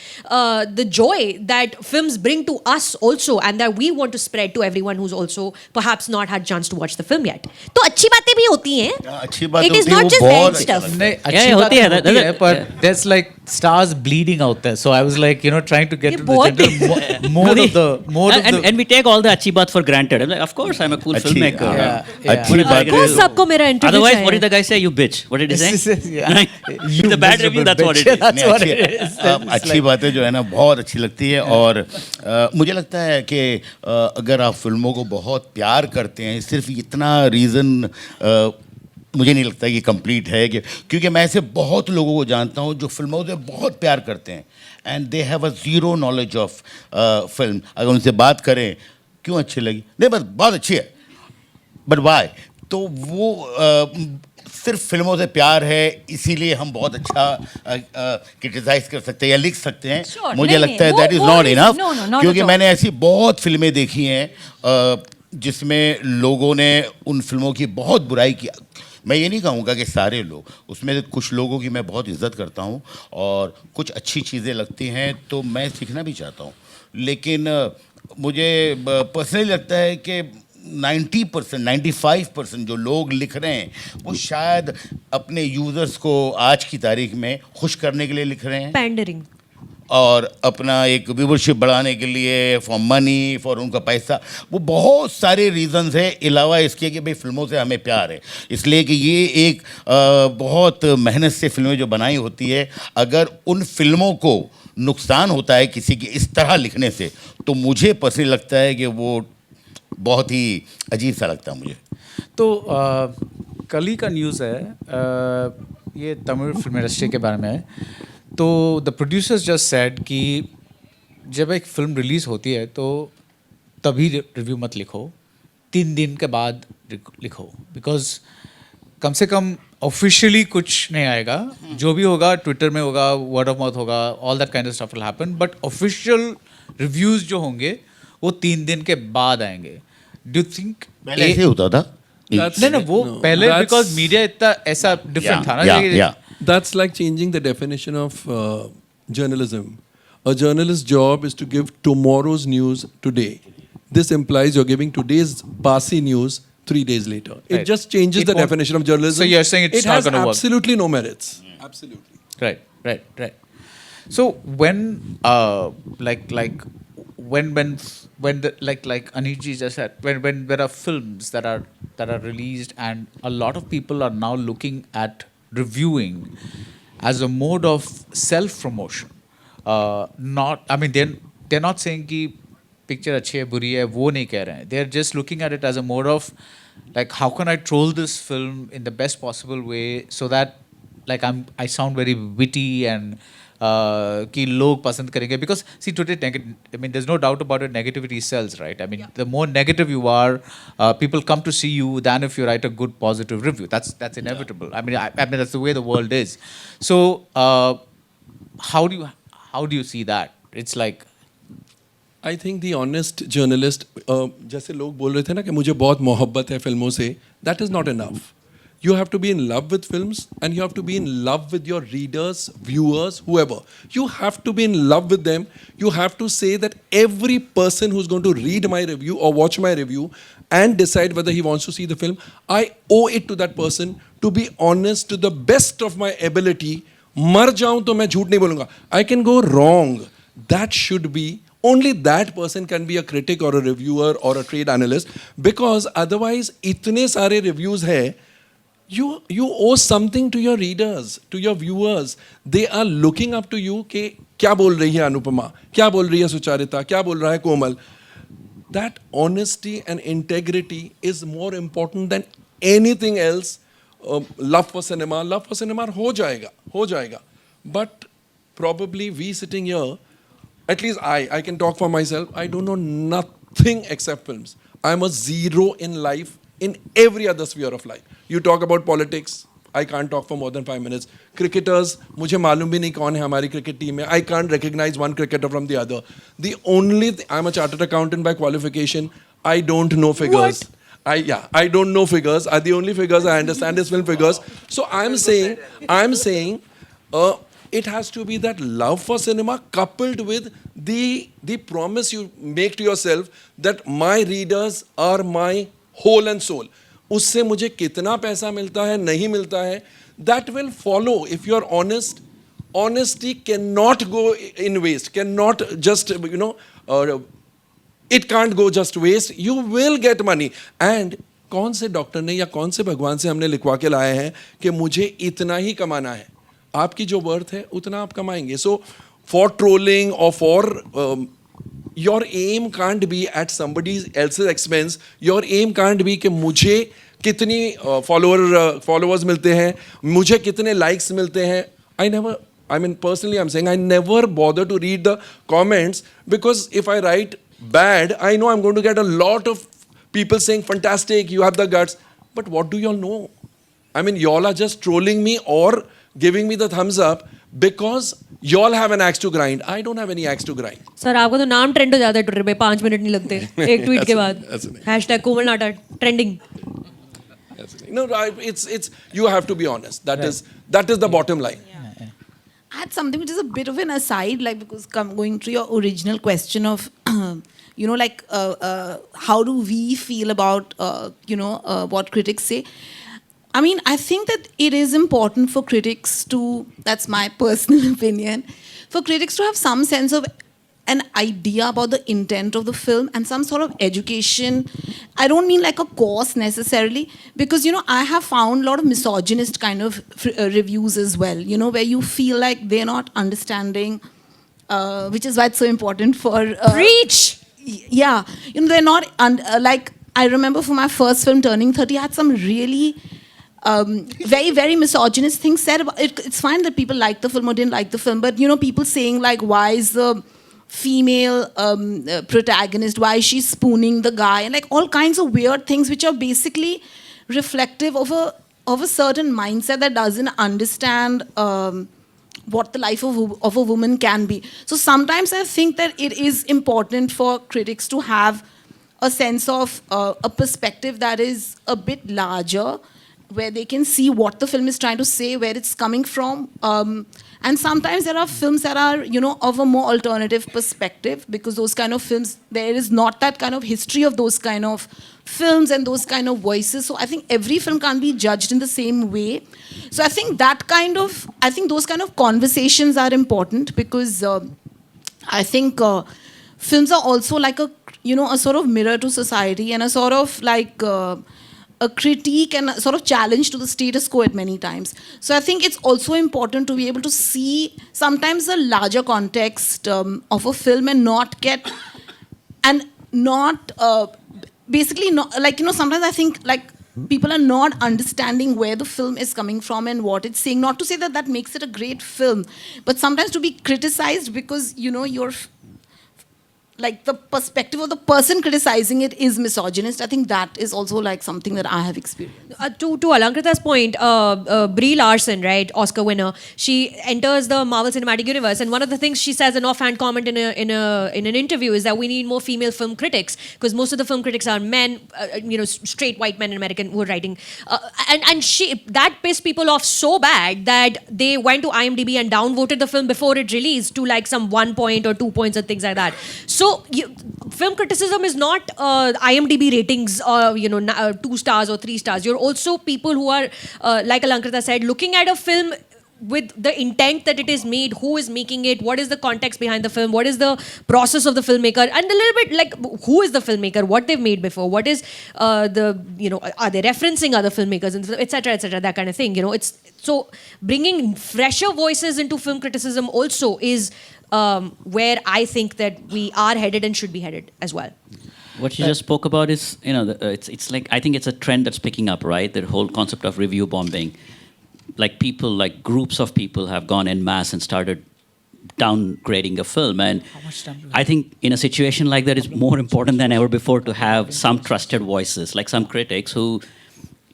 the joy that films bring to us also, and that we want to spread to everyone who's also perhaps not had chance to watch the film yet. तो अच्छी बातें भी होती हैं. अच्छी बात It is होती है, not वो just बहुत bad अच्छा stuff. लगता नहीं, Yeah, अच्छी होती है, बातें होती है, but yeah. there's like stars bleeding out there. So I was like, trying to get ये to बहुत the general mode of the... And we take all the achhi baat for granted. I'm like, of course, I'm a cool अच्छी, filmmaker. हाँ, Yeah. अच्छी बात Of course, सबको मेरा interview Otherwise, चाहिए. what did the guy say? You bitch. What did he say? Yeah. Right? You The bad review, miserable that's what it bitch. is. That's नहीं, what अच्छी it is. अच्छी बातें जो है ना बहुत अच्छी लगती है। और मुझे लगता है कि अगर आप फिल्मों को बहुत प्यार करते हैं, सिर्फ इतना रीज़न मुझे नहीं लगता कि कंप्लीट है, कि क्योंकि मैं ऐसे बहुत लोगों को जानता हूँ जो फिल्मों से बहुत प्यार करते हैं and they have a zero knowledge of film. अगर उनसे बात करें क्यों अच्छी लगी, नहीं बस बहुत अच्छी है, बट वाई, तो वो सिर्फ फिल्मों से प्यार है इसीलिए हम बहुत अच्छा क्रिटिसाइज कर सकते हैं या लिख सकते हैं। Sure, मुझे नहीं, लगता है वो- दैट इज़ वो not is- enough, no, no, not क्योंकि at all. मैंने ऐसी बहुत फिल्में देखी हैं जिसमें लोगों ने उन फिल्मों की बहुत बुराई की। मैं ये नहीं कहूँगा कि सारे लोग, उसमें से कुछ लोगों की मैं बहुत इज्जत करता हूँ और कुछ अच्छी चीज़ें लगती हैं तो मैं सीखना भी चाहता हूँ, लेकिन मुझे पर्सनली लगता है कि 90%, 95% जो लोग लिख रहे हैं वो शायद अपने यूज़र्स को आज की तारीख में खुश करने के लिए लिख रहे हैं Pandering. और अपना एक व्यूवरशिप बढ़ाने के लिए, फॉर मनी, फॉर उनका पैसा, वो बहुत सारे रीज़न्स हैं अलावा इसके कि भाई फिल्मों से हमें प्यार है। इसलिए कि ये एक बहुत मेहनत से फिल्में जो बनाई होती है, अगर उन फिल्मों को नुकसान होता है किसी की इस तरह लिखने से, तो मुझे पर्सनली लगता है कि वो बहुत ही अजीब सा लगता है मुझे। तो कल ही का न्यूज़ है, ये तमिल फिल्म इंडस्ट्री के बारे में है। तो द प्रोड्यूसर्स जस्ट सेड कि जब एक फिल्म रिलीज़ होती है तो तभी रिव्यू मत लिखो, 3 दिन के बाद लिखो, बिकॉज कम से कम ऑफिशियली कुछ नहीं आएगा, जो भी होगा ट्विटर में होगा, वर्ड ऑफ माउथ होगा, all that kind of stuff will happen, but official reviews जो होंगे वो 3 दिन के बाद आएंगे। डू थिंक पहले ऐसे होता था? नहीं, वो पहले that's- बिकॉज मीडिया इतना ऐसा डिफरेंट था ना। या That's like changing the definition of journalism. A journalist's job is to give tomorrow's news today. this implies you're giving today's Basi news 3 days later. It Right. just changes It the won't- definition of journalism. So you're saying it's it not has gonna work. absolutely no merits. Absolutely. Right. So when when the like Aniji just said, when there are films that are released and a lot of people are now looking at reviewing as a mode of self promotion, not, I mean, they're not saying कि picture अच्छी है बुरी है वो नहीं कह रहे हैं, they're just looking at it as a mode of like how can I troll this film in the best possible way so that like I sound very witty and कि लोग पसंद करेंगे, because see today I mean there's no doubt about it, negativity sells, right? I mean the more negative you are, people come to see you than if you write a good positive review. That's inevitable. I mean that's the way the world is. So how do you see that? It's like I think the honest journalist, जैसे लोग बोल रहे थे ना कि मुझे बहुत मोहब्बत है फिल्मों से, that is not enough. You have to be in love with films and you have to be in love with your readers, viewers, whoever. You have to be in love with them. You have to say that every person who's going to read my review or watch my review and decide whether he wants to see the film, I owe it to that person to be honest to the best of my ability. मर जाऊं तो मैं झूठ नहीं बोलूंगा. I can go wrong. That should be, only that person can be a critic or a reviewer or a trade analyst, because otherwise इतने सारे reviews है. You owe something to your readers, to your viewers. They are looking up to you कि क्या बोल रही है अनुपमा, क्या बोल रही है सुचारिता, क्या बोल रहा है कोमल. That honesty and integrity is more important than anything else. Love for cinema हो जाएगा. But probably we sitting here, at least I can talk for myself, I don't know nothing except films. I'm a zero in life, in every other sphere of life. You talk about politics, I can't talk for more than 5 minutes. Cricketers, मुझे मालूम भी नहीं कौन है हमारी cricket team में. I can't recognize one cricketer from the other. The only I'm a chartered accountant by qualification. I don't know figures. I don't know figures. The only figures I understand is film figures. So I'm saying, it has to be that love for cinema coupled with the promise you make to yourself that my readers are my whole and soul. उससे मुझे कितना पैसा मिलता है नहीं मिलता है, that will follow if you're honest. Honesty cannot go in waste, cannot just it can't go just waste. You will get money. And कौन से डॉक्टर ने या कौन से भगवान से हमने लिखवा के लाए हैं कि मुझे इतना ही कमाना है. आपकी जो वर्थ है उतना आप कमाएंगे. So for trolling or for your aim can't be at somebody else's expense. Your aim can't be कि मुझे कितनी followers मिलते हैं, मुझे कितने likes मिलते हैं. I mean personally I'm saying I never bother to read the comments, because if I write bad, I know I'm going to get a lot of people saying fantastic, you have the guts. But what do y'all know? I mean, y'all are just trolling me or giving me the thumbs up because y'all have an axe to grind. I don't have any axe to grind. Sir आपको तो नाम trend हो जाता है Twitter पे, 5 minute नहीं लगते एक ट्वीट के बाद. Hashtag Komal Nahta trending. No, it's you have to be honest. That is the bottom line. I had something which is a bit of an aside, like because going to your original question of, how do we feel about, what critics say. I mean, I think that it is important for critics to, that's my personal opinion, for critics to have some sense of an idea about the intent of the film and some sort of education. I don't mean like a course necessarily, because, I have found a lot of misogynist kind of reviews as well, where you feel like they're not understanding, which is why it's so important for... Preach! Yeah. They're not... like, I remember for my first film, Turning 30, I had some really... very, very misogynist things said about it. It's fine that people like the film or didn't like the film, but, people saying like, why is the female protagonist, why is she spooning the guy, and like all kinds of weird things which are basically reflective of a certain mindset that doesn't understand what the life of a woman can be. So sometimes I think that it is important for critics to have a sense of a perspective that is a bit larger where they can see what the film is trying to say, where it's coming from. And sometimes there are films that are, of a more alternative perspective, because those kind of films, there is not that kind of history of those kind of films and those kind of voices. So I think every film can't be judged in the same way. So I think those kind of conversations are important, because I think films are also like a sort of mirror to society, and a sort of like a critique and a sort of challenge to the status quo at many times. So I think it's also important to be able to see sometimes the larger context of a film, and not basically not, like, sometimes I think like people are not understanding where the film is coming from and what it's saying. Not to say that that makes it a great film, but sometimes to be criticized because, you're like the perspective of the person criticizing it is misogynist. I think that is also like something that I have experienced. To Alankrita's point, Brie Larson, right, Oscar winner, she enters the Marvel Cinematic Universe, and one of the things she says, an offhand comment in an interview, is that we need more female film critics, because most of the film critics are men, straight white men in American who are writing, and that pissed people off so bad that they went to IMDb and downvoted the film before it released to like some 1 point or 2 points and things like that. So film criticism is not IMDb ratings, 2 stars or 3 stars. You're also people who are, like Alankrita said, looking at a film with the intent that it is made, who is making it, what is the context behind the film, what is the process of the filmmaker, and a little bit like who is the filmmaker, what they've made before, what is are they referencing other filmmakers, etc., that kind of thing. It's so bringing fresher voices into film criticism also is where I think that we are headed and should be headed as well. What you just spoke about is, it's like, I think it's a trend that's picking up, right? The whole concept of review bombing. Like people, like groups of people have gone en masse and started downgrading a film. And I think in a situation like that, it's more important than ever before to have some trusted voices, like some critics who,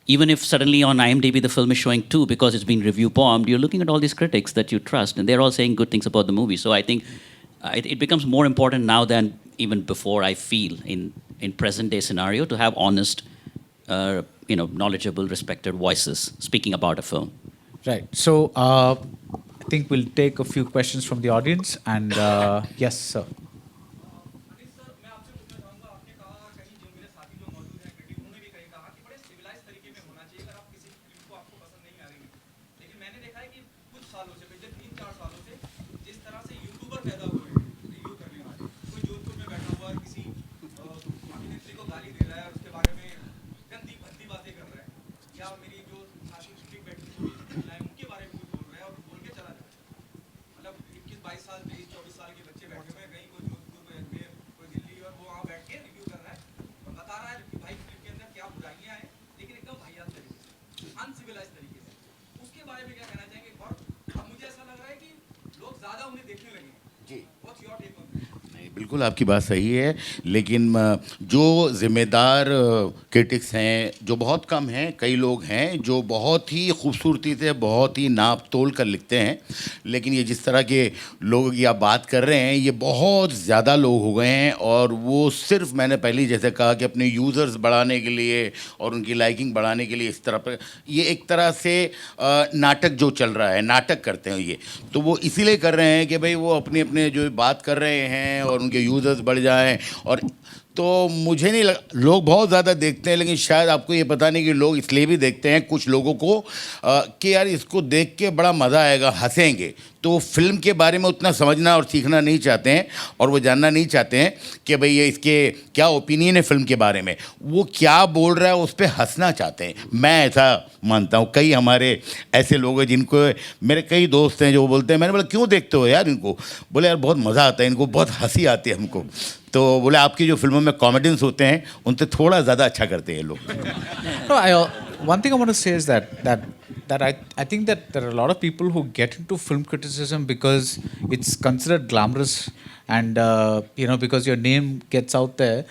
even if suddenly on IMDb the film is showing 2 because it's been review bombed, you're looking at all these critics that you trust, and they're all saying good things about the movie. So I think it becomes more important now than even before, I feel, in present day scenario, to have honest, knowledgeable, respected voices speaking about a film. Right. So I think we'll take a few questions from the audience. And yes, sir. बिल्कुल आपकी बात सही है, लेकिन जो ज़िम्मेदार critics हैं, जो बहुत कम हैं, कई लोग हैं जो बहुत ही खूबसूरती से, बहुत ही नाप तोल कर लिखते हैं, लेकिन ये जिस तरह के लोग या बात कर रहे हैं, ये बहुत ज़्यादा लोग हो गए हैं, और वो सिर्फ, मैंने पहले जैसे कहा कि अपने यूज़र्स बढ़ाने के लिए और उनकी लाइकिंग बढ़ाने के लिए इस तरह पर, ये एक तरह से नाटक जो चल रहा है, नाटक करते हैं ये, तो वो इसीलिए कर रहे हैं कि भाई वो अपने अपने जो बात कर रहे हैं और उनके यूज़र्स बढ़ जाएं। और तो मुझे नहीं लगा, लोग बहुत ज़्यादा देखते हैं, लेकिन शायद आपको ये पता नहीं कि लोग इसलिए भी देखते हैं कुछ लोगों को कि यार इसको देख के बड़ा मज़ा आएगा, हंसेंगे, तो फिल्म के बारे में उतना समझना और सीखना नहीं चाहते हैं, और वो जानना नहीं चाहते हैं कि भाई ये इसके क्या ओपिनियन है फिल्म के बारे में, वो क्या बोल रहा है उस पर हंसना चाहते हैं। मैं ऐसा मानता हूँ। कई हमारे ऐसे लोग हैं जिनको, मेरे कई दोस्त हैं जो बोलते हैं, मैंने बोला क्यों देखते हो यार इनको, बोले यार बहुत मज़ा आता है, इनको बहुत हंसी आती है हमको, तो बोले आपकी जो फिल्मों में कॉमेडियंस होते हैं उनसे थोड़ा ज़्यादा अच्छा करते हैं लोग। One thing I want to say is that I think that there are a lot of people who get into film criticism because it's considered glamorous and because your name gets out there,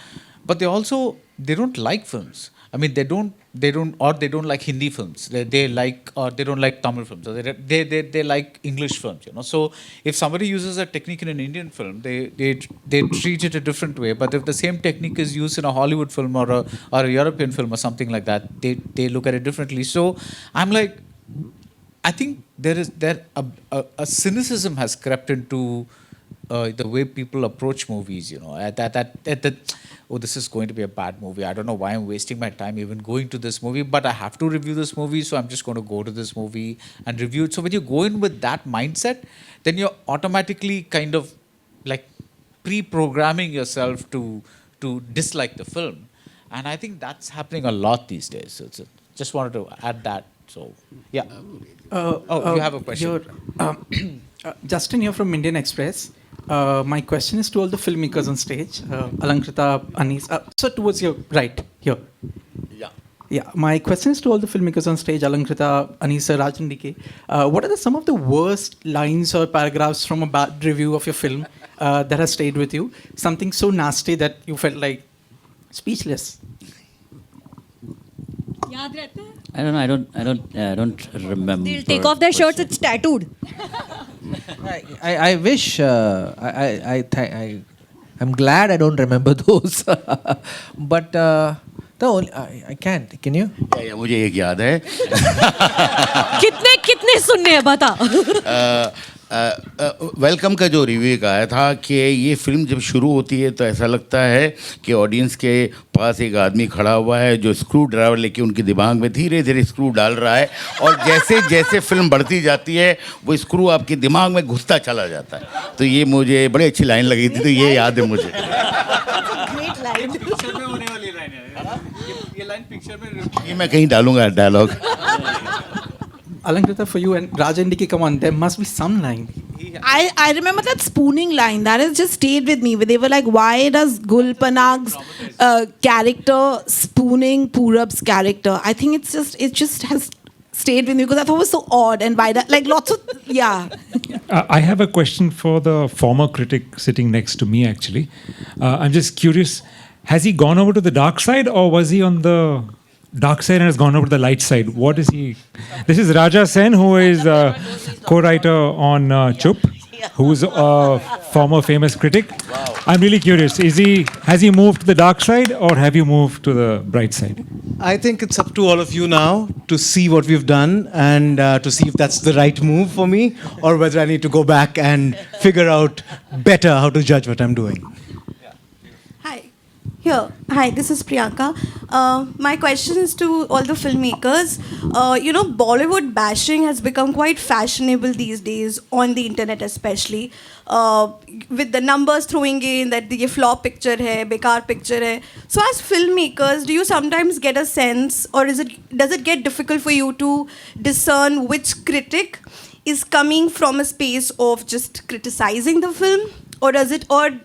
but they don't like films. I mean, they don't they don't like Hindi films. They like, or they don't like Tamil films. Or they like English films. You know, so if somebody uses a technique in an Indian film, they treat it a different way. But if the same technique is used in a Hollywood film or a European film or something like that, they look at it differently. So I'm like, I think a cynicism has crept into the way people approach movies. You know, oh, this is going to be a bad movie. I don't know why I'm wasting my time even going to this movie, but I have to review this movie, so I'm just going to go to this movie and review it. So when you go in with that mindset, then you're automatically kind of like pre-programming yourself to dislike the film. And I think that's happening a lot these days. So just wanted to add that. So, yeah. You have a question. Justin here from Indian Express. My question is to all the filmmakers on stage, Alankrita, Anis. So towards your right, here. Yeah. Yeah, my question is to all the filmmakers on stage, Alankrita, Anisa, Raj and DK. What are some of the worst lines or paragraphs from a bad review of your film that has stayed with you? Something so nasty that you felt like speechless. याद रहता है? I don't know. I don't remember. They'll take off their shirts. It's tattooed. I wish I'm glad I don't remember those. But the only I can't. Can you? या मुझे एक याद है. कितने सुनने हैं बता. वेलकम का जो रिव्यू का आया था कि ये फिल्म जब शुरू होती है तो ऐसा लगता है कि ऑडियंस के पास एक आदमी खड़ा हुआ है जो स्क्रू ड्राइवर लेके उनके दिमाग में धीरे धीरे स्क्रू डाल रहा है, और जैसे जैसे फिल्म बढ़ती जाती है वो स्क्रू आपके दिमाग में घुसता चला जाता है. तो ये मुझे बड़ी अच्छी लाइन लगी थी, तो ये याद है मुझे. ये मैं कहीं डालूंगा dialogue. Alankrita, for you and Raj and DK, come on, there must be some line. I remember that spooning line that has just stayed with me. Where they were like, why does Gul Panag's character spooning Purab's character? I think it just has stayed with me because I thought it was so odd and why that, like lots of, yeah. I have a question for the former critic sitting next to me actually. I'm just curious, has he gone over to the dark side or was he on the dark side and has gone over to the light side? What is he? This is Raja Sen, who is co-writer on CHUP, who's a former famous critic. Wow. I'm really curious. Has he moved to the dark side or have you moved to the bright side? I think it's up to all of you now to see what we've done and to see if that's the right move for me or whether I need to go back and figure out better how to judge what I'm doing. Hi, this is Priyanka. My question is to all the filmmakers. Bollywood bashing has become quite fashionable these days, on the internet especially, with the numbers throwing in that the flop picture hai, bekar picture hai. So as filmmakers, do you sometimes get a sense, or does it get difficult for you to discern which critic is coming from a space of just criticizing the film, or does it, or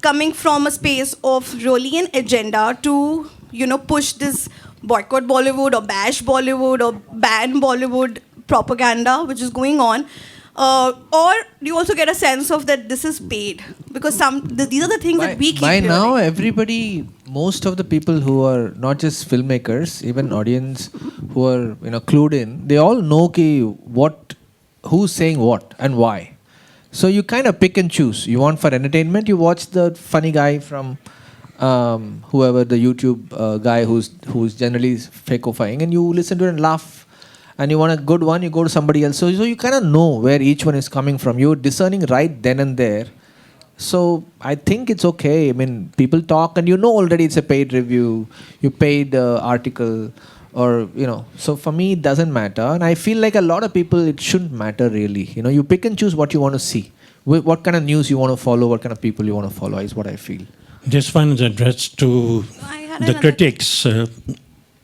coming from a space of really an agenda to, push this boycott Bollywood or bash Bollywood or ban Bollywood propaganda which is going on? Or do you also get a sense of that this is paid? Because these are the things that we keep by hearing. now, everybody, most of the people who are not just filmmakers, even audience who are clued in, they all know who's saying what and why. So you kind of pick and choose. You want for entertainment, you watch the funny guy from whoever, the YouTube guy who's generally fakifying, and you listen to it and laugh. And you want a good one, you go to somebody else. So you kind of know where each one is coming from. You're discerning right then and there. So I think it's okay. I mean, people talk and already it's a paid review. You paid article. Or, so for me, it doesn't matter. And I feel like a lot of people, it shouldn't matter really. You pick and choose what you want to see. What kind of news you want to follow, what kind of people you want to follow is what I feel. This one is addressed to the critics.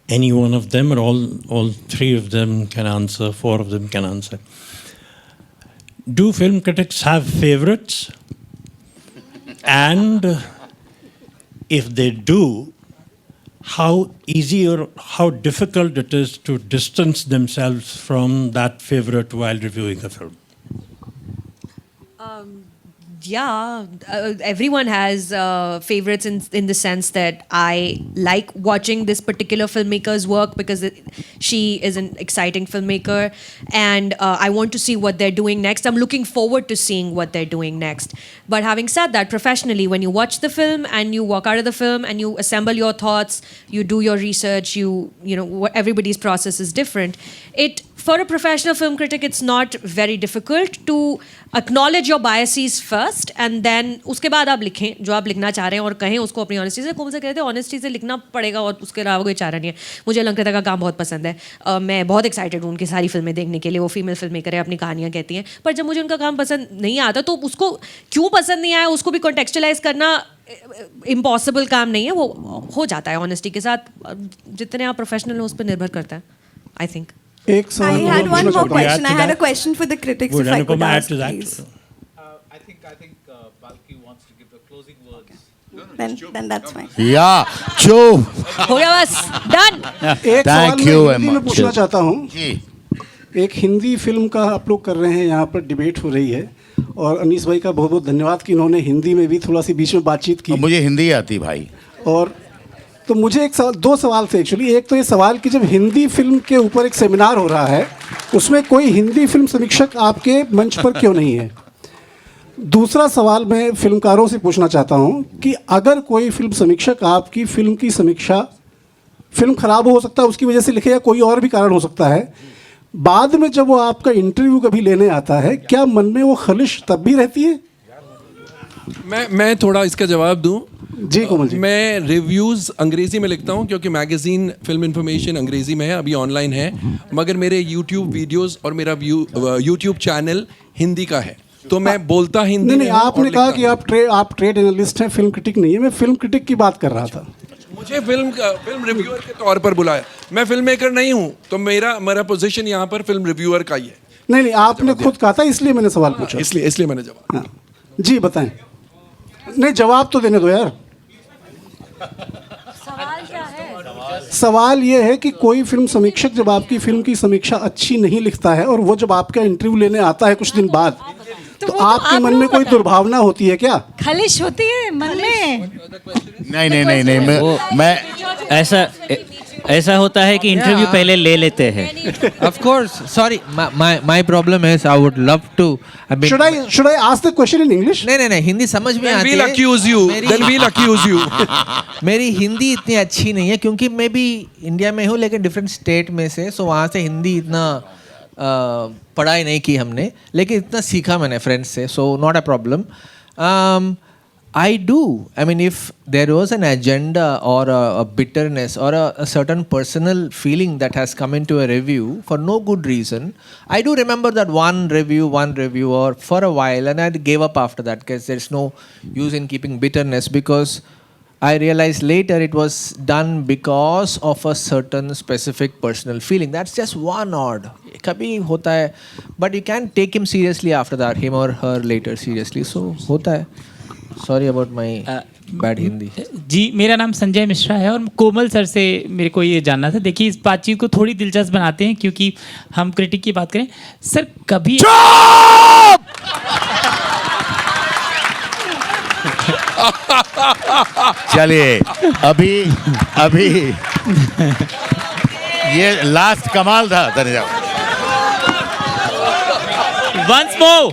Any one of them or all three of them can answer, four of them can answer. Do film critics have favorites? And if they do, how easy or how difficult it is to distance themselves from that favorite while reviewing a film? Yeah, everyone has favorites in the sense that I like watching this particular filmmaker's work because she is an exciting filmmaker, and I want to see what they're doing next. I'm looking forward to seeing what they're doing next. But having said that, professionally, when you watch the film and you walk out of the film and you assemble your thoughts, you do your research, you know, everybody's process is different. For a professional film critic, it's not very difficult to acknowledge your biases first and then उसके बाद आप लिखें जो आप लिखना चाह रहे हैं और कहें उसको अपनी ऑनेस्टी से। कोमल से कहते हैं ऑनेस्टी से लिखना पड़ेगा और उसके अलावा कोई चारा नहीं है। मुझे अलंकृता का काम बहुत पसंद है, मैं बहुत एक्साइटेड हूँ उनकी सारी फिल्में देखने के लिए। वो फीमेल फिल्म मेकर है, अपनी कहानियाँ कहती हैं, पर जब मुझे उनका काम पसंद नहीं आता तो उसको क्यों पसंद नहीं आया उसको भी कॉन्टेक्चुअलाइज करना इम्पॉसिबल काम नहीं है, वो हो जाता है ऑनेस्टी के साथ। जितने आप प्रोफेशनल हो उस पर निर्भर करता है, I think. I had one more question. I had a question for the critics, if I could ask, please. I think Balki wants to give the closing words. Then that's fine. या चुप। हो गया बस, done. एक सवाल Thank you मैं very Hindi में much. पूछना चाहता हूँ। जी। एक हिंदी फिल्म का आप लोग कर रहे हैं, यहाँ पर डिबेट हो रही है और अनीस भाई का बहुत बहुत धन्यवाद कि इन्होंने हिंदी में भी थोड़ा सी बीच में बातचीत की। मुझे हिंदी आती भाई। और तो मुझे एक सवाल, दो सवाल थे एक्चुअली। एक तो ये सवाल कि जब हिंदी फिल्म के ऊपर एक सेमिनार हो रहा है उसमें कोई हिंदी फिल्म समीक्षक आपके मंच पर क्यों नहीं है? दूसरा सवाल मैं फिल्मकारों से पूछना चाहता हूँ कि अगर कोई फिल्म समीक्षक आपकी फिल्म की समीक्षा, फिल्म खराब हो सकता है उसकी वजह से लिखे या कोई और भी कारण हो सकता है, बाद में जब वो आपका इंटरव्यू कभी लेने आता है क्या मन में वो खलिश तब भी रहती है? मैं थोड़ा इसका जवाब दूं। जी कोमल जी। मैं रिव्यूज़ अंग्रेज़ी में लिखता हूं क्योंकि मैगज़ीन फिल्म इंफॉर्मेशन अंग्रेज़ी में है, अभी ऑनलाइन है, मगर मेरे यूट्यूब वीडियोस और मेरा यूट्यूब चैनल हिंदी का है, तो मैं बोलता हिंदी। नहीं, आपने कहा कि आप ट्रेड एनालिस्ट हैं, फिल्म क्रिटिक नहीं है। मैं फिल्म क्रिटिक की बात कर रहा था। मुझे फिल्म रिव्यूअर के तौर पर बुलाया। मैं फिल्म मेकर नहीं हूँ, तो मेरा पोजीशन यहाँ पर फिल्म रिव्यूअर का ही है। नहीं, आपने खुद कहा था, इसलिए मैंने सवाल पूछा। इसलिए मैंने जवाब। हाँ जी बताएं। नहीं, जवाब तो देने दो यार। सवाल क्या है? सवाल ये है कि कोई फिल्म समीक्षक जब आपकी फिल्म की समीक्षा अच्छी नहीं लिखता है और वो जब आपका इंटरव्यू लेने आता है कुछ दिन बाद, तो आपके मन में कोई दुर्भावना होती है क्या? खलिश होती है मन में? नहीं, मैं ऐसा होता है कि इंटरव्यू पहले ले लेते हैं। Of course, sorry, my problem is I would love to. Should I ask the question in English? नहीं, हिंदी समझ में आती है। Then we'll accuse you. मेरी हिंदी इतनी अच्छी नहीं है क्योंकि मैं भी इंडिया में हूँ लेकिन डिफरेंट स्टेट में से, सो वहाँ से हिंदी इतना पढ़ाई नहीं की हमने, लेकिन इतना सीखा मैंने फ्रेंड्स से, so not a problem. I do. I mean, if there was an agenda or a bitterness or a certain personal feeling that has come into a review for no good reason, I do remember that one reviewer for a while, and I gave up after that because there's no use in keeping bitterness, because I realized later it was done because of a certain specific personal feeling. That's just one odd. कभी होता है, but you can't take him seriously after that, him or her later seriously. So होता है. Sorry about my bad Hindi. जी, मेरा नाम संजय मिश्रा है और कोमल sir से मेरे को ये जानना था। देखिए, इस बातचीत को थोड़ी दिलचस्प बनाते हैं क्योंकि हम क्रिटिक की बात करें। सर कभी चलिए अभी ये लास्ट कमाल था। Once more.